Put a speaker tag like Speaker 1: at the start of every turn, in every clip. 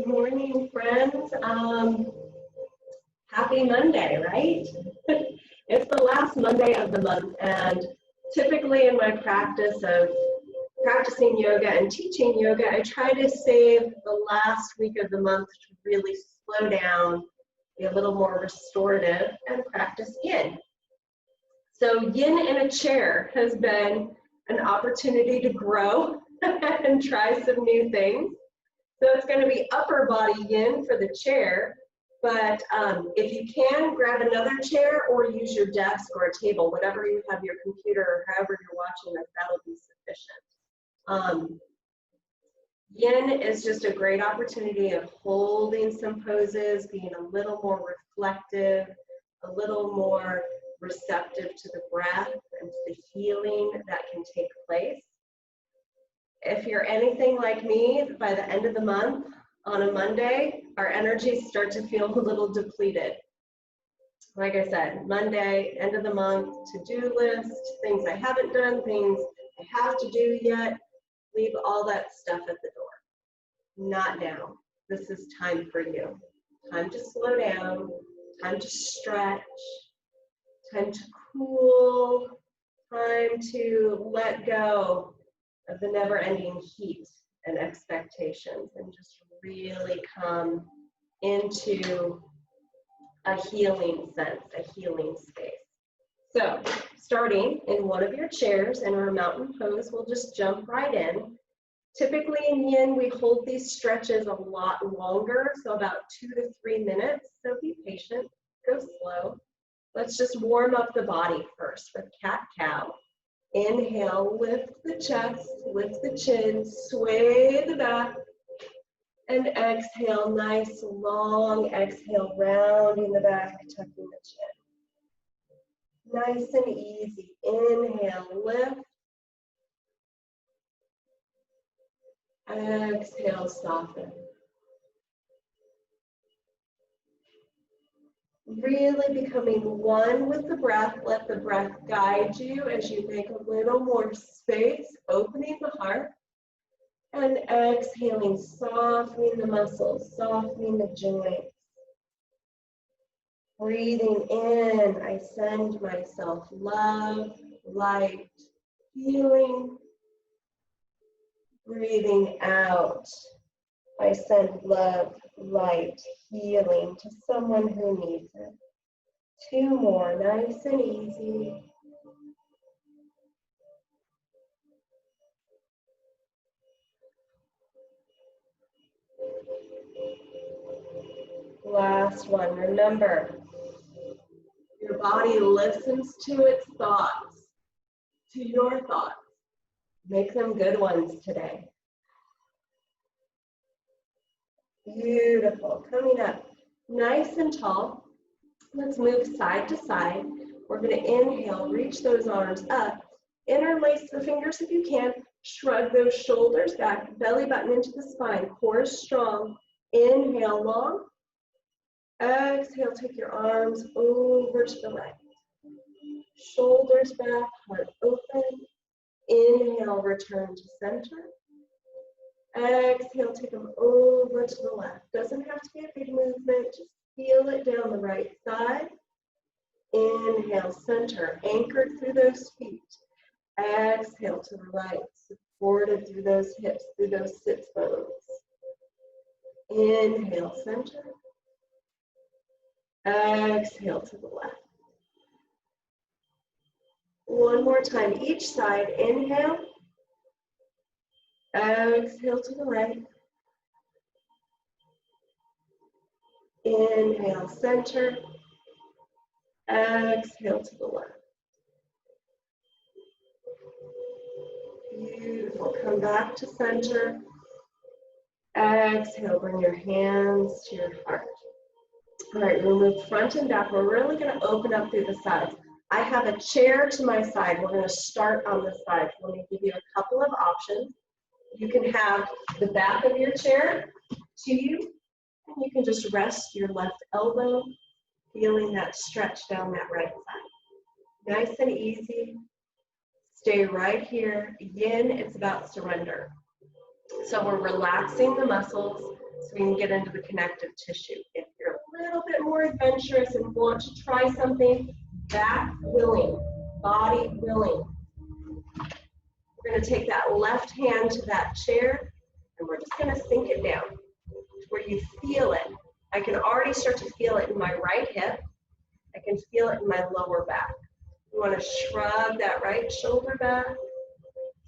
Speaker 1: Good morning, friends. Happy Monday, right? It's the last Monday of the month, and typically in my practice of practicing yoga and teaching yoga, I try to save the last week of the month to really slow down, be a little more restorative, and practice yin. So yin in a chair has been an opportunity to grow and try some new things. So it's going to be upper body yin for the chair, but if you can, grab another chair or use your desk or a table, whatever you have your computer or however you're watching this, that'll be sufficient. Yin is just a great opportunity of holding some poses, being a little more reflective, a little more receptive to the breath and to the healing that can take place. If you're anything like me, by the end of the month, on a Monday, our energies start to feel a little depleted. Like I said, Monday, end of the month, to-do list, things I haven't done, things I have to do yet, leave all that stuff at the door. Not now. This is time for you. Time to slow down, time to stretch, time to cool, time to let go of the never-ending heat and expectations and just really come into a healing sense, a healing space. So starting in one of your chairs in our mountain pose, we'll just jump right in. Typically in yin, we hold these stretches a lot longer, so about 2 to 3 minutes, so be patient, go slow. Let's just warm up the body first with cat-cow. Inhale, lift the chest, lift the chin, sway the back, and exhale, nice long exhale, rounding the back, tucking the chin. Nice and easy. Inhale, lift. Exhale, soften. Really becoming one with the breath. Let the breath guide you as you make a little more space, opening the heart, and exhaling, softening the muscles, softening the joints. Breathing in, I send myself love, light, healing. Breathing out, I send love, light, healing to someone who needs it. 2 more, nice and easy. Last one, remember, your body listens to its thoughts, to your thoughts. Make them good ones today. Beautiful. Coming up nice and tall. Let's move side to side. We're going to inhale, reach those arms up, interlace the fingers if you can, shrug those shoulders back, belly button into the spine, core is strong. Inhale long. Exhale, take your arms over to the right. Shoulders back, heart open. Inhale, return to center. Exhale, take them over to the left. Doesn't have to be a big movement, just feel it down the right side. Inhale, center, anchored through those feet. Exhale to the right, supported through those hips, through those sits bones. Inhale, center. Exhale to the left. One more time, each side. Inhale. Exhale to the right. Inhale, center. Exhale to the left. Beautiful. Come back to center. Exhale, bring your hands to your heart. All right, we'll move front and back. We're really going to open up through the sides. I have a chair to my side. We're going to start on the side. Let me give you a couple of options. You can have the back of your chair to you, and you can just rest your left elbow, feeling that stretch down that right side. Nice and easy. Stay right here. Yin, it's about surrender. So we're relaxing the muscles so we can get into the connective tissue. If you're a little bit more adventurous and want to try something, back willing, body willing. We're going to take that left hand to that chair and we're just going to sink it down to where you feel it. I can already start to feel it in my right hip. I can feel it in my lower back. You want to shrug that right shoulder back.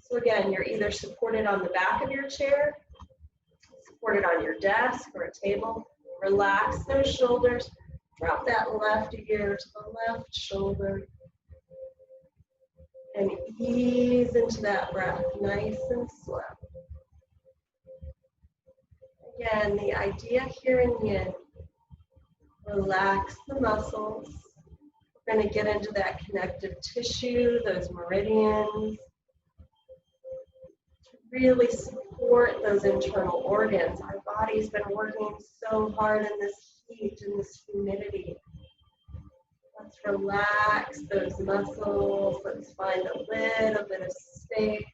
Speaker 1: So again, you're either supported on the back of your chair, supported on your desk or a table. Relax those shoulders. Drop that left ear to the left shoulder. And ease into that breath, nice and slow. Again, the idea here in yin, relax the muscles. We're going to get into that connective tissue, those meridians, to really support those internal organs. Our body's been working so hard in this heat, in this humidity. Let's relax those muscles. Let's find a little bit of space.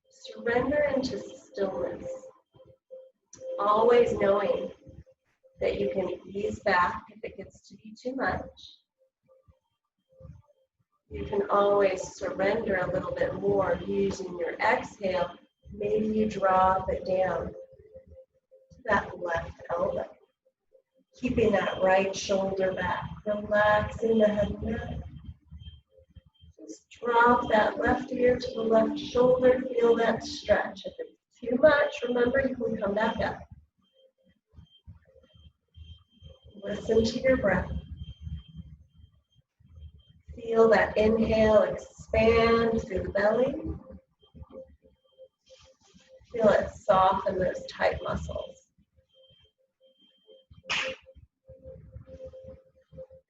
Speaker 1: Surrender into stillness. Always knowing that you can ease back if it gets to be too much. You can always surrender a little bit more using your exhale. Maybe you drop it down to that left elbow. Keeping that right shoulder back, relaxing the head and neck. Just drop that left ear to the left shoulder, feel that stretch. If it's too much, remember you can come back up. Listen to your breath. Feel that inhale expand through the belly. Feel it soften those tight muscles.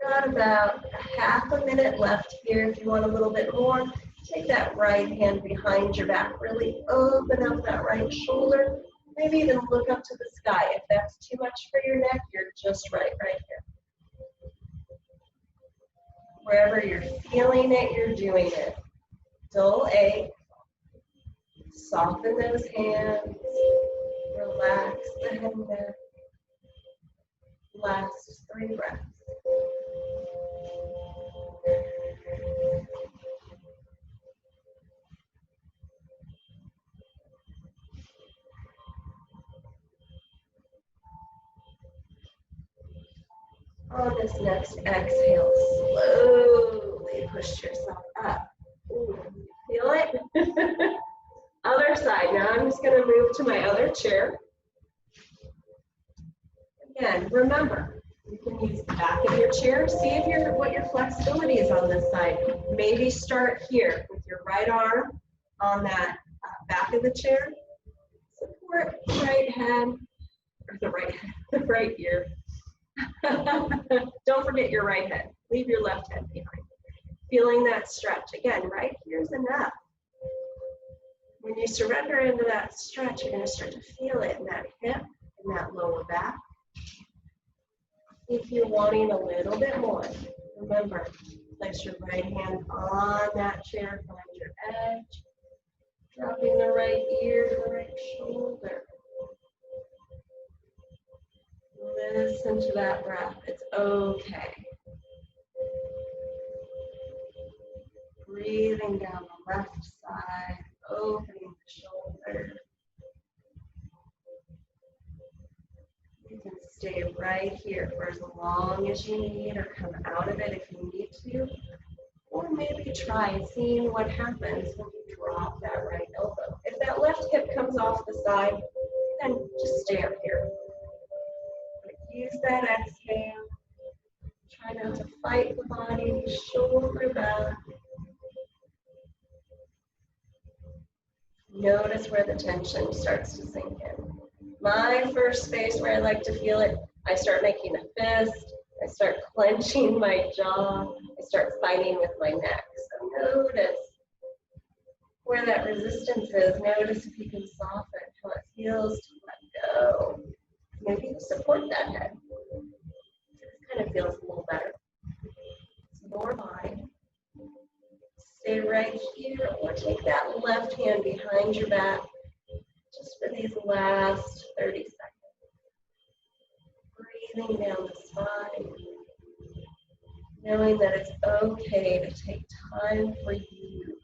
Speaker 1: Got about a half a minute left here. If you want a little bit more, take that right hand behind your back. Really open up that right shoulder. Maybe even look up to the sky. If that's too much for your neck, you're just right here. Wherever you're feeling it, you're doing it. Dull ache. Soften those hands. Relax the head and neck. Last 3 breaths. On this next exhale, slowly push yourself up. Ooh, feel it? Other side. Now I'm just going to move to my other chair. Again, remember, you can use the back of your chair. See if what your flexibility is on this side. Maybe start here with your right arm on that back of the chair. Support the right head, or the right ear. Don't forget your right head. Leave your left head behind. Feeling that stretch. Again, right here's enough. When you surrender into that stretch, you're going to start to feel it in that hip, in that lower back. If you're wanting a little bit more, remember, place your right hand on that chair, find your edge, dropping the right ear to the right shoulder. Listen to that breath. It's okay. Breathing down the left side, opening the shoulder. You can stay right here for as long as you need, or come out of it if you need to. Or maybe try seeing what happens when you drop that right elbow. If that left hip comes off the side, then just stay up here. Use that exhale. Try not to fight the body, shoulder back. Notice where the tension starts to sink in. My first space where I like to feel it, I start making a fist, I start clenching my jaw, I start fighting with my neck. So notice where that resistance is. Notice if you can soften how it feels to let go. Maybe support that head. This kind of feels a little better. Lower body. Stay right here, or take that left hand behind your back. these last 30 seconds. Breathing down the spine, knowing that it's okay to take time for you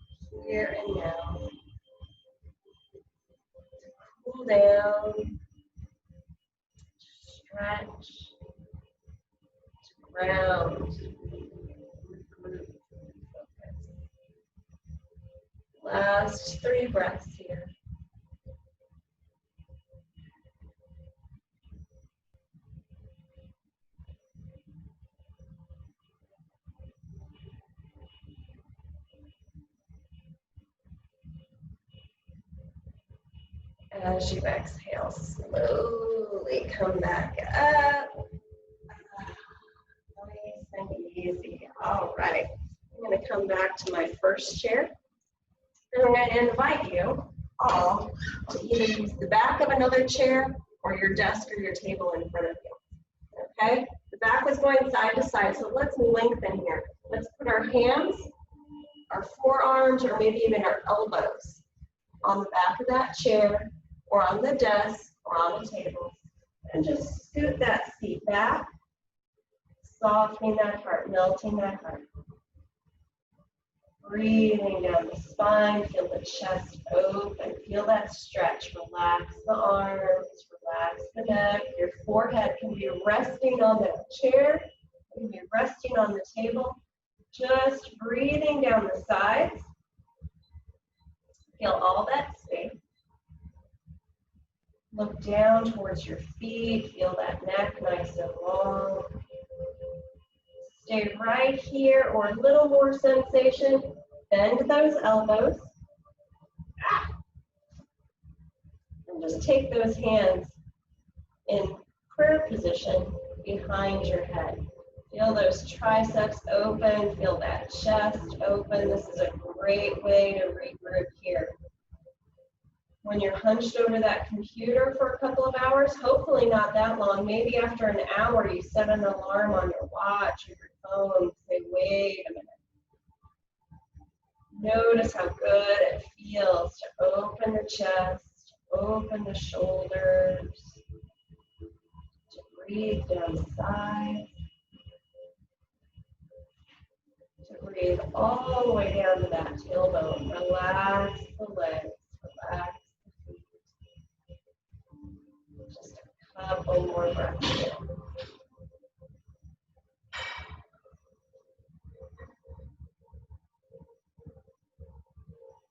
Speaker 1: here and now to cool down, to stretch, to ground, regroup, focus. Last 3 breaths here. As you exhale, slowly come back up. Nice and easy. All right. I'm going to come back to my first chair. And I'm going to invite you all to either use the back of another chair or your desk or your table in front of you. Okay? The back is going side to side, so let's lengthen here. Let's put our hands, our forearms, or maybe even our elbows on the back of that chair, or on the desk, or on the table, and just scoot that seat back, softening that heart, melting that heart. Breathing down the spine, feel the chest open, feel that stretch, relax the arms, relax the neck. Your forehead can be resting on the chair, it can be resting on the table. Just breathing down the sides. Feel all that space. Look down towards your feet, feel that neck nice and long. Stay right here, or a little more sensation. Bend those elbows. And just take those hands in prayer position behind your head. Feel those triceps open, feel that chest open. This is a great way to regroup here. When you're hunched over that computer for a couple of hours, hopefully not that long, maybe after an hour you set an alarm on your watch or your phone, say, wait a minute. Notice how good it feels to open the chest, open the shoulders, to breathe down the sides, to breathe all the way down to that tailbone. Relax the legs, relax the feet. Just a couple more breaths here.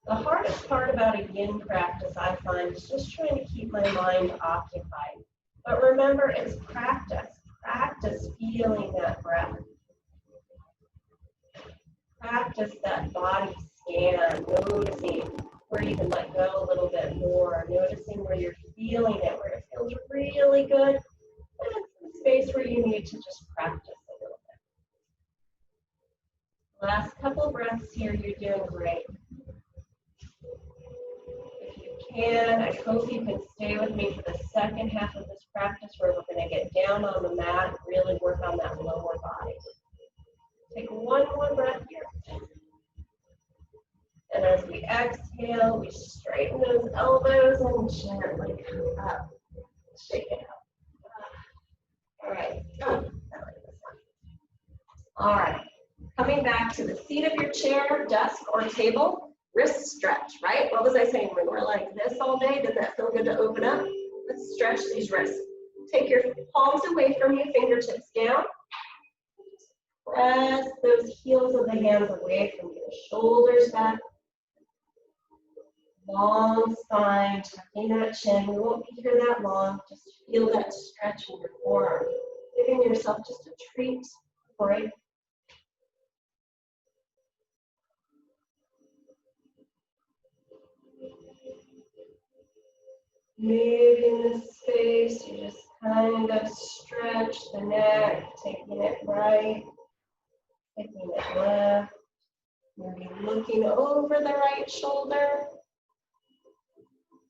Speaker 1: The hardest part about a yin practice, I find, is just trying to keep my mind occupied. But remember, it's practice. Practice feeling that breath. Practice that body scan, noticing where you can let go a little bit more, noticing where you're feeling it, where it feels really good, and some space where you need to just practice a little bit. Last couple breaths here, you're doing great. If you can, I hope you can stay with me for the second half of this practice where we're going to get down on the mat and really work on that lower body. Take one more breath here. And as we exhale, we straighten those elbows and gently come up. Shake it out. All right. All right. Coming back to the seat of your chair, desk, or table, wrist stretch, right? What was I saying? When we're like this all day, does that feel good to open up? Let's stretch these wrists. Take your palms away from you, fingertips down. Press those heels of the hands away from you, shoulders back. Long spine, tucking that chin. We won't be here that long. Just feel that stretch in your forearm. Giving yourself just a treat, break. Maybe in this space, you just kind of stretch the neck, taking it right, taking it left. Maybe looking over the right shoulder.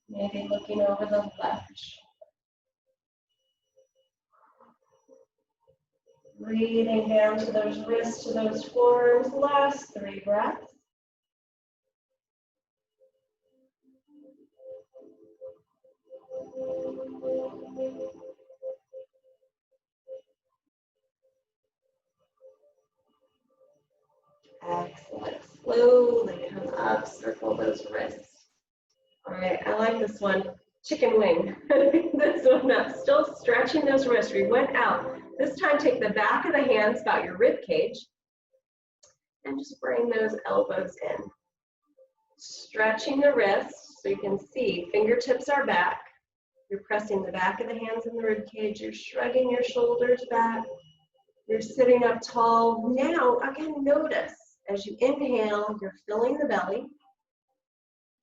Speaker 1: Maybe looking over the left shoulder. Breathing down to those wrists, to those forearms. Last 3 breaths. Excellent. Slowly come up, circle those wrists. All right, I like this one. Chicken wing. This one up. Still stretching those wrists. We went out. This time, take the back of the hands about your rib cage and just bring those elbows in. Stretching the wrists so you can see fingertips are back. You're pressing the back of the hands in the rib cage. You're shrugging your shoulders back. You're sitting up tall. Now, again, notice as you inhale, you're filling the belly,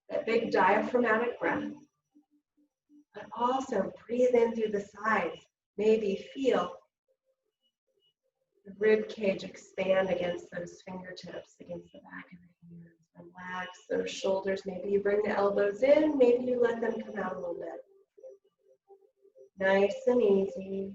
Speaker 1: that big diaphragmatic breath. But also breathe in through the sides. Maybe feel the rib cage expand against those fingertips, against the back of the hands. Relax those shoulders. Maybe you bring the elbows in. Maybe you let them come out a little bit. Nice and easy.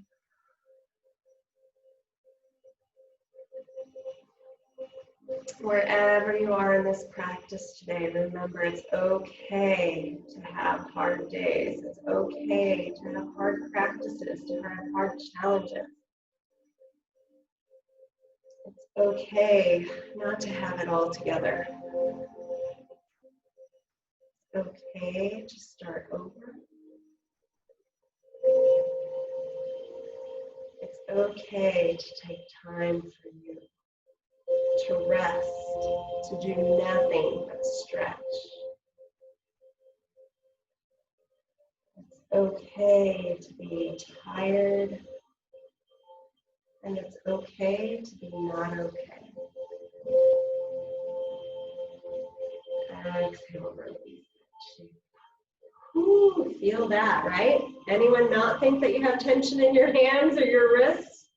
Speaker 1: Wherever you are in this practice today, remember it's okay to have hard days. It's okay to have hard practices, to have hard challenges. It's okay not to have it all together. It's okay to start over. It's okay to take time for you, to rest, to do nothing but stretch. It's okay to be tired, and it's okay to be not okay. Exhale, release. Ooh, feel that, right? Anyone not think that you have tension in your hands or your wrists?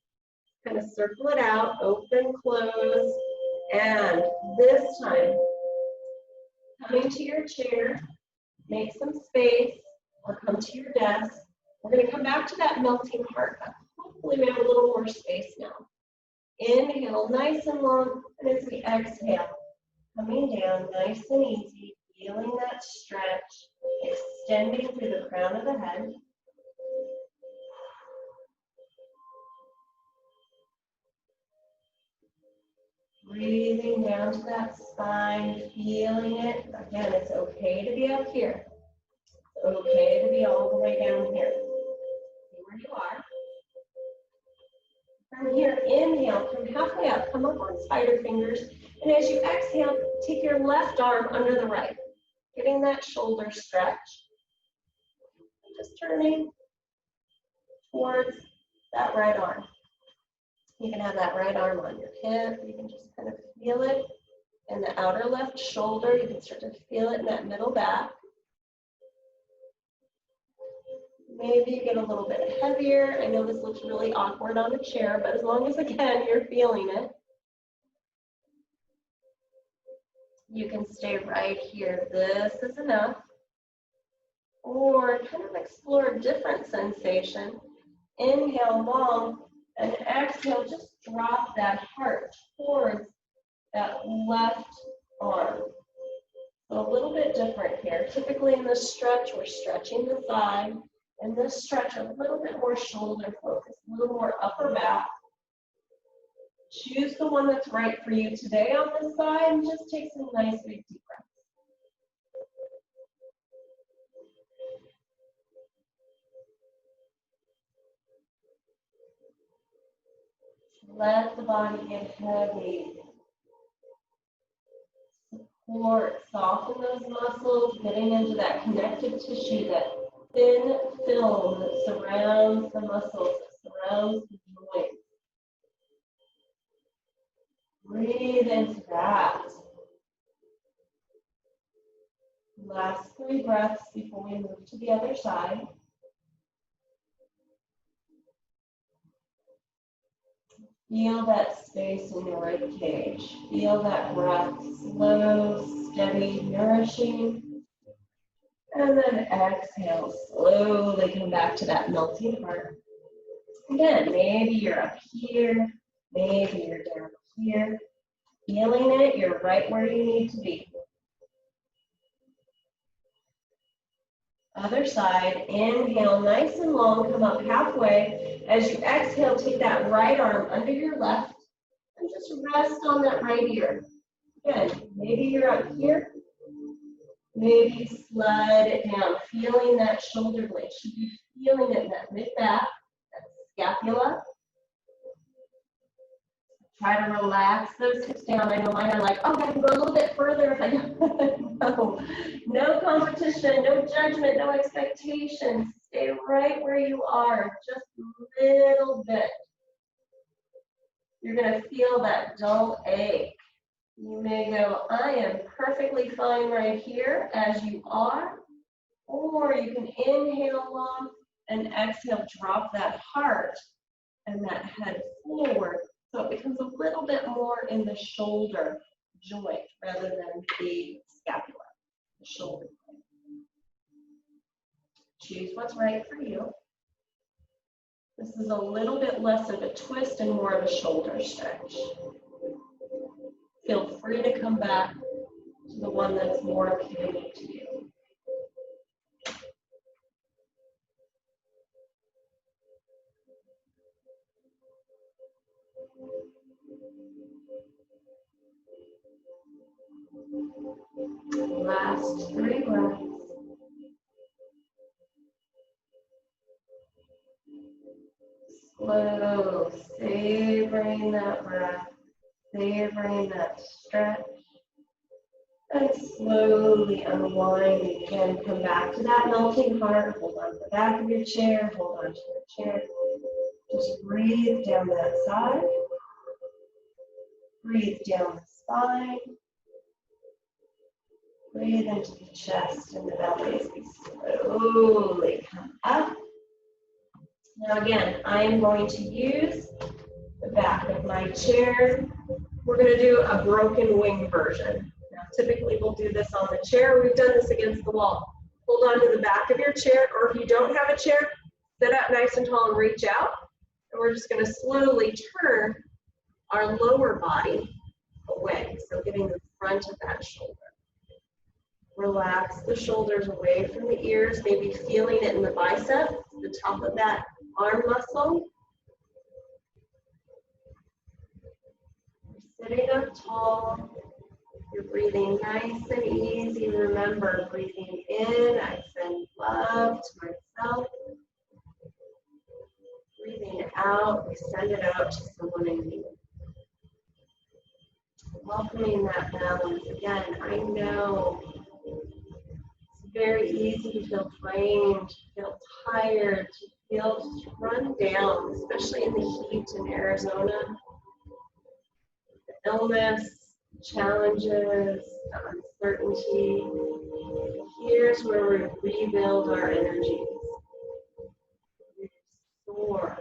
Speaker 1: Kind of circle it out, open, close, and this time, coming to your chair, make some space, or come to your desk. We're going to come back to that melting heart. Hopefully we have a little more space now. Inhale, nice and long, and as we exhale, coming down nice and easy, feeling that stretch, extending through the crown of the head. Breathing down to that spine, feeling it. Again, it's okay to be up here. It's okay to be all the way down here. See where you are. From here, inhale, come halfway up, come up on spider fingers, and as you exhale, take your left arm under the right, getting that shoulder stretch. Just turning towards that right arm. You can have that right arm on your hip. You can just kind of feel it in the outer left shoulder. You can start to feel it in that middle back. Maybe you get a little bit heavier. I know this looks really awkward on the chair, but as long as, again, you're feeling it, you can stay right here. This is enough. Or kind of explore a different sensation. Inhale long, and exhale, just drop that heart towards that left arm. So a little bit different here. Typically in this stretch, we're stretching the side. In this stretch, a little bit more shoulder focus, a little more upper back. Choose the one that's right for you today on this side, and just take some nice big deep breaths. Let the body get heavy. Support, soften those muscles, getting into that connective tissue, that thin film that surrounds the muscles, that surrounds the joints. Breathe into that. Last 3 breaths before we move to the other side. Feel that space in your rib cage. Feel that breath, slow, steady, nourishing. And then exhale, slowly come back to that melting heart. Again, maybe you're up here, maybe you're down here. Feeling it, you're right where you need to be. Other side, inhale nice and long, come up halfway. As you exhale, take that right arm under your left and just rest on that right ear. Again, maybe you're up here, maybe slide it down, feeling that shoulder blade. Should be feeling it in that mid-back, that scapula. Try to relax those hips down. I know mine are like, oh, I can go a little bit further if I go. No competition, no judgment, no expectations. Stay right where you are, just a little bit. You're going to feel that dull ache. You may go, I am perfectly fine right here as you are. Or you can inhale long and exhale, drop that heart and that head forward. So it becomes a little bit more in the shoulder joint rather than the scapula, the shoulder joint. Choose what's right for you. This is a little bit less of a twist and more of a shoulder stretch. Feel free to come back to the one that's more appealing to you. Last 3 breaths. Slow, savoring that breath, savoring that stretch, and slowly unwind again. Come back to that melting heart. Hold on to the back of your chair. Hold on to your chair. Just breathe down that side. Breathe down the spine. Breathe into the chest and the belly as we slowly come up. Now again, I am going to use the back of my chair. We're going to do a broken wing version. Now typically we'll do this on the chair. We've done this against the wall. Hold on to the back of your chair, or if you don't have a chair, sit up nice and tall and reach out. And we're just going to slowly turn our lower body away. So getting the front of that shoulder. Relax the shoulders away from the ears, maybe feeling it in the bicep, the top of that arm muscle. You're sitting up tall. You're breathing nice and easy. Remember, breathing in, I send love to myself. Breathing out, we send it out to someone in need. Welcoming that balance. Again, I know it's very easy to feel drained, to feel tired, to feel just run down, especially in the heat in Arizona. The illness, challenges, the uncertainty. Here's where we rebuild our energies. Restore.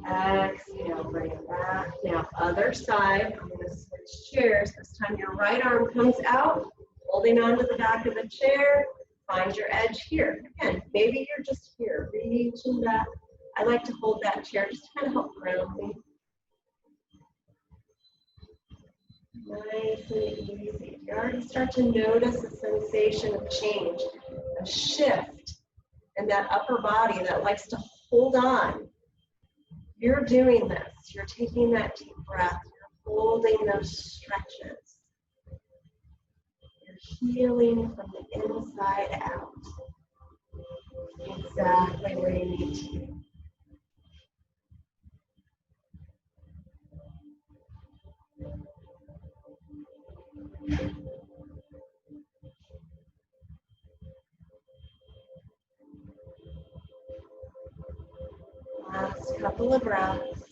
Speaker 1: Exhale, bring it back. Now, other side. I'm going to switch chairs. This time your right arm comes out, holding onto the back of the chair. Find your edge here. Again, maybe you're just here, reaching back. I like to hold that chair just to kind of help ground me. Nice and easy. You already start to notice a sensation of change, a shift in that upper body that likes to hold on. You're doing this. You're taking that deep breath. You're holding those stretches. You're healing from the inside out. Exactly where you need to be. Last couple of breaths.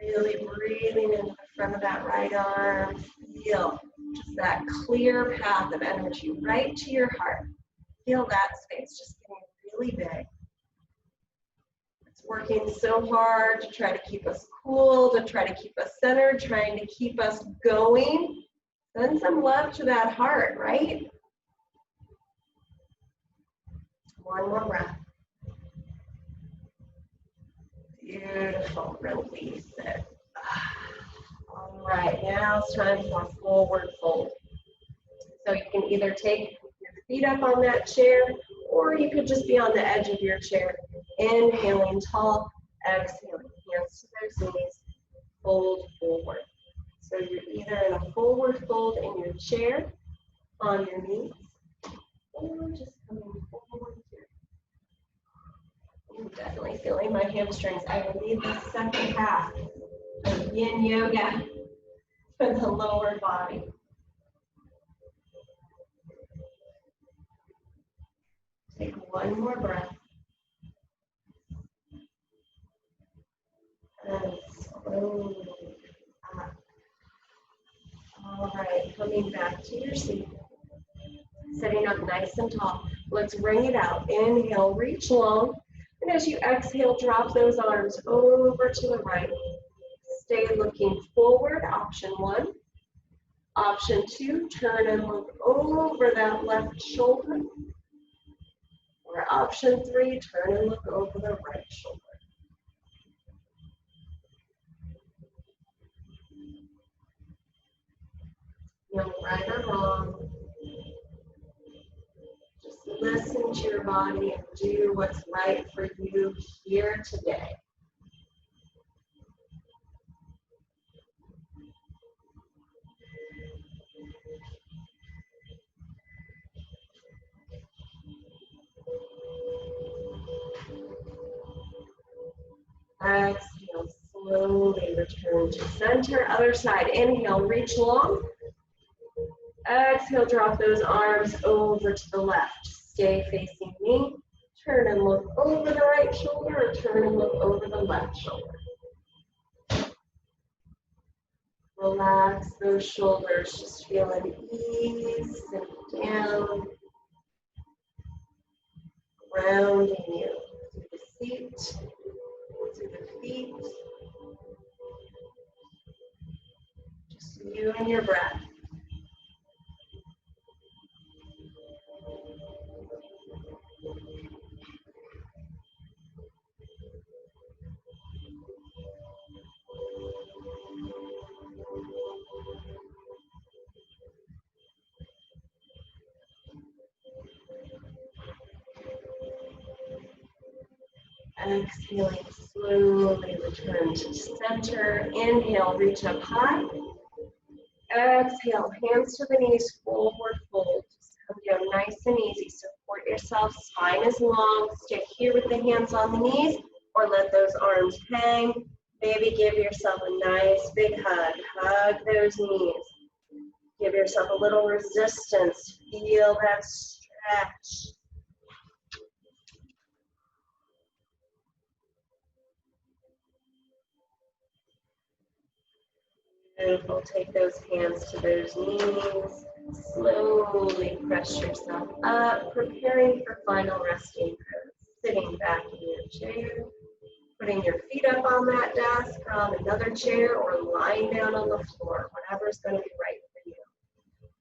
Speaker 1: Really breathing into the front of that right arm. Feel just that clear path of energy right to your heart. Feel that space just getting really big. It's working so hard to try to keep us cool, to try to keep us centered, trying to keep us going. Send some love to that heart, right? One more breath. Beautiful, release it. All right, now it's time for forward fold. So you can either take your feet up on that chair, or you could just be on the edge of your chair. Inhaling tall, exhaling, hands to those knees, fold forward. So you're either in a forward fold in your chair, on your knees, or just coming forward here. I'm definitely feeling my hamstrings. I will need the second half of yin yoga for the lower body. Take one more breath. And slowly up. All right, coming back to your seat. Sitting up nice and tall. Let's ring it out. Inhale, reach long. And as you exhale, drop those arms over to the right. Stay looking forward, option 1. Option 2, turn and look over that left shoulder. Or option 3, turn and look over the right shoulder. No right or wrong. Just listen to your body and do what's right for you here today. Exhale, slowly return to center. Other side, inhale, reach long. Exhale, drop those arms over to the left. Stay facing me. Turn and look over the right shoulder, or turn and look over the left shoulder. Relax those shoulders, just feel an ease and down, grounding you through the seat, through the feet. Just you and your breath. Exhaling, slowly return to center. Inhale, reach up high. Exhale, hands to the knees, forward fold. Just come down nice and easy. Support yourself, spine is long. Stay here with the hands on the knees, or let those arms hang. Maybe give yourself a nice big hug. Hug those knees. Give yourself a little resistance. Feel that stretch. Beautiful. Take those hands to those knees. Slowly press yourself up, preparing for final resting pose. Sitting back in your chair, putting your feet up on that desk or on another chair, or lying down on the floor, whatever's going to be right for you.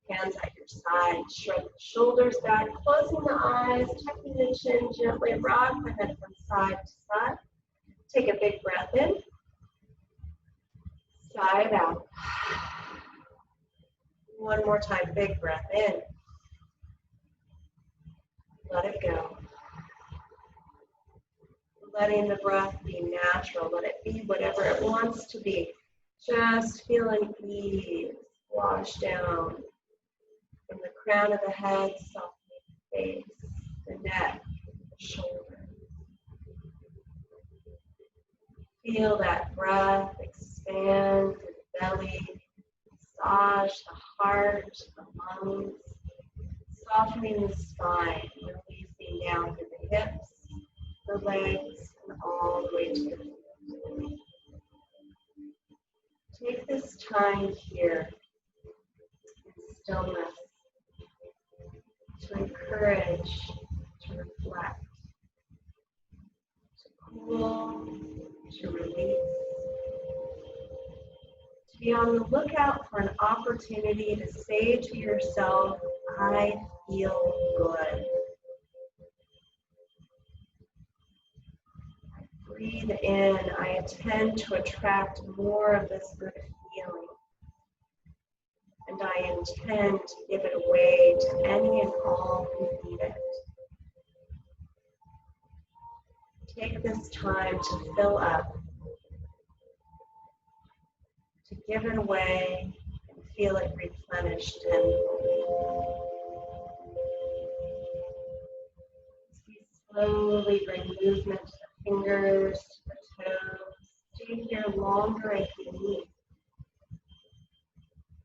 Speaker 1: Hands at your side, shrug the shoulders back, closing the eyes, tucking the chin, gently rock the head from side to side. Take a big breath in. Sigh it out. One more time, big breath in. Let it go. Letting the breath be natural. Let it be whatever it wants to be. Just feel an ease wash down from the crown of the head, softening the face, the neck, the shoulder. Feel that breath expand through the belly, massage the heart, the lungs, softening the spine, releasing down through the hips, the legs, and all the way to the feet. Take this time here in stillness to encourage, to reflect, to cool, to release, to be on the lookout for an opportunity to say to yourself, I feel good. Breathe in, I intend to attract more of this good feeling. And and I intend to give it away to any and all who need it. Take this time to fill up, to give it away and feel it replenished tenfold. As we slowly bring movement to the fingers, to the toes, stay here longer if you need.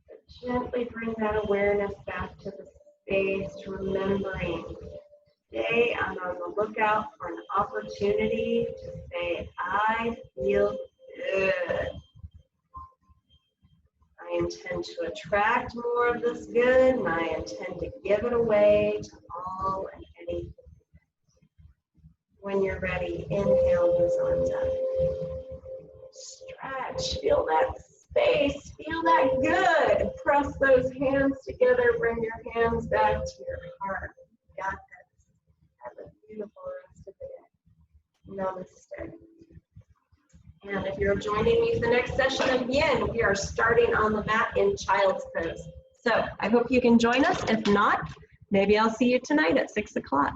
Speaker 1: But gently bring that awareness back to the space, remembering today I'm on the lookout for an opportunity to say, I feel good. I intend to attract more of this good, and I intend to give it away to all and any. When you're ready, inhale those arms up. Stretch, feel that space, feel that good. Press those hands together, bring your hands back to your heart. Got this. Have a beautiful rest of the day. Namaste. And if you're joining me for the next session of Yin, we are starting on the mat in Child's Pose. So I hope you can join us. If not, maybe I'll see you tonight at 6 o'clock.